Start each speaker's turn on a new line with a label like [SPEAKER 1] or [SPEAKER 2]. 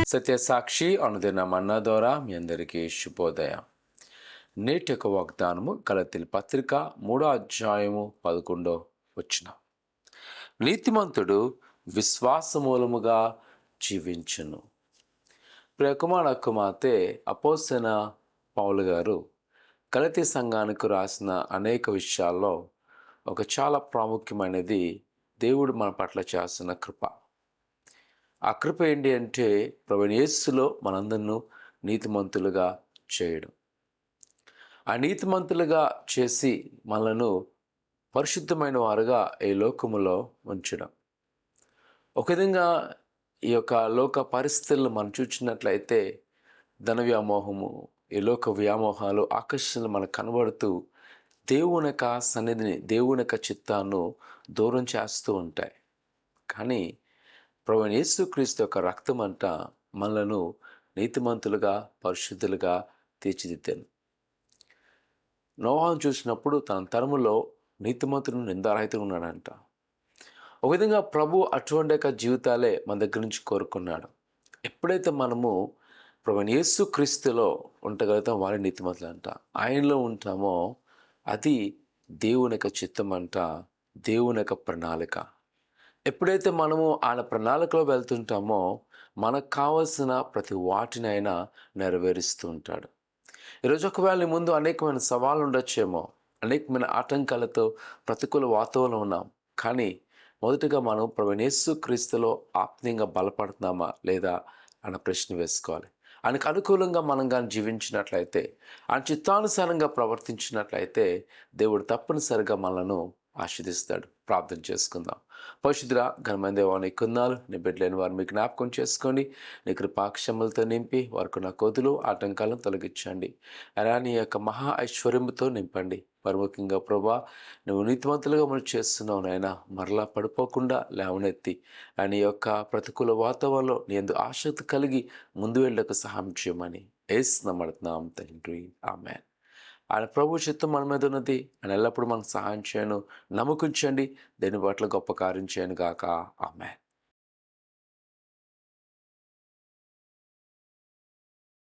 [SPEAKER 1] సత్యసాక్షి అనుదిన మన్నా ద్వారా మీ అందరికీ శుభోదయం. నేటి యొక్క వాగ్దానము గలతీయుల పత్రిక 3:11 నీతిమంతుడు విశ్వాస మూలముగా జీవించును. ప్రియకుమార కుమార్తె అపోస్తలైన పౌలు గారు గలతీ సంఘానికి రాసిన అనేక విషయాల్లో ఒక చాలా ప్రాముఖ్యమైనది దేవుడు మన పట్ల చేస్తున్న కృప. ఆ కృప ఏంటి అంటే ప్రభువైన యేసులో మనందరినూ నీతిమంతులుగా చేయడం. ఆ నీతిమంతులుగా చేసి మనలను పరిశుద్ధమైన వారుగా ఈ లోకములో ఉంచడం. ఒక విధంగా ఈ యొక్క లోక పరిస్థితులను మనం చూసినట్లయితే ధన వ్యామోహము, ఈ లోక వ్యామోహాలు, ఆకర్షణలు మనకు కనబడుతూ దేవుని యొక్క సన్నిధిని, దేవుని యొక్క చిత్తాన్ని దూరం చేస్తూ ఉంటాయి. కానీ ప్రభువైన యేసుక్రీస్తు యొక్క రక్తం అంట మనలను నీతిమంతులుగా, పరిశుద్ధులుగా తీర్చిదిద్దాను. నోవాహును చూసినప్పుడు తన తరములో నీతిమంతుడు నిందారహితంగా ఉన్నాడంట. ఒక విధంగా ప్రభు అటువంటి యొక్క జీవితాలే మన దగ్గర నుంచి కోరుకున్నాడు. ఎప్పుడైతే మనము ప్రభువైన యేసుక్రీస్తులో ఉండగలుగుతాం, వారి నీతిమంతులు అంట. ఆయనలో ఉంటామో అది దేవుని యొక్క చిత్తం అంట, దేవుని యొక్క ప్రణాళిక. ఎప్పుడైతే మనము ఆయన ప్రణాళికలో వెళ్తుంటామో మనకు కావలసిన ప్రతి వాటిని ఆయన నెరవేరుస్తూ ఉంటాడు. ఈరోజు ఒకవేళ ముందు అనేకమైన సవాళ్ళు ఉండొచ్చేమో, అనేకమైన ఆటంకాలతో ప్రతికూల వాతావరణం ఉన్నాం. కానీ మొదటిగా మనం ప్రభువైన యేసుక్రీస్తులో ఆత్మీయంగా బలపడుతున్నామా లేదా అన్న ప్రశ్న వేసుకోవాలి. ఆయనకు అనుకూలంగా మనం కానీ జీవించినట్లయితే, ఆయన చిత్తానుసారంగా ప్రవర్తించినట్లయితే దేవుడు తప్పనిసరిగా మనలను ఆశీర్దిస్తాడు. ప్రార్థన చేసుకుందాం. పరిశుద్ధుడా, ఘనమైన దేవా, నీ కొందాలు, నీ బిడ్డలైన వారు మీ జ్ఞాపకం చేసుకొని నీ కృపాక్షములతో నింపి వారికి నా కోతులు ఆటంకాలను తొలగించండి. అలా నీ యొక్క మహా ఐశ్వర్యముతో నింపండి. మరి ముఖ్యంగా ప్రభా, నువ్వు నీతివంతులుగా మనం చేస్తున్నావు నాయన, మరలా పడిపోకుండా లేవనెత్తి ఆయన యొక్క ప్రతికూల వాతావరణంలో నీ యందు ఆసక్తి కలిగి ముందు వెళ్ళక సహాయం చేయమని యేసునామమున తండ్రి, ఆమేన్. ఆయన ప్రభు చిత్తం మన మీద ఉన్నది. ఆయన ఎల్లప్పుడూ మనకు సహాయం చేయను. నమ్మకించండి. దేని పట్ల గొప్ప కార్యం చేయను గాక. ఆమేన్.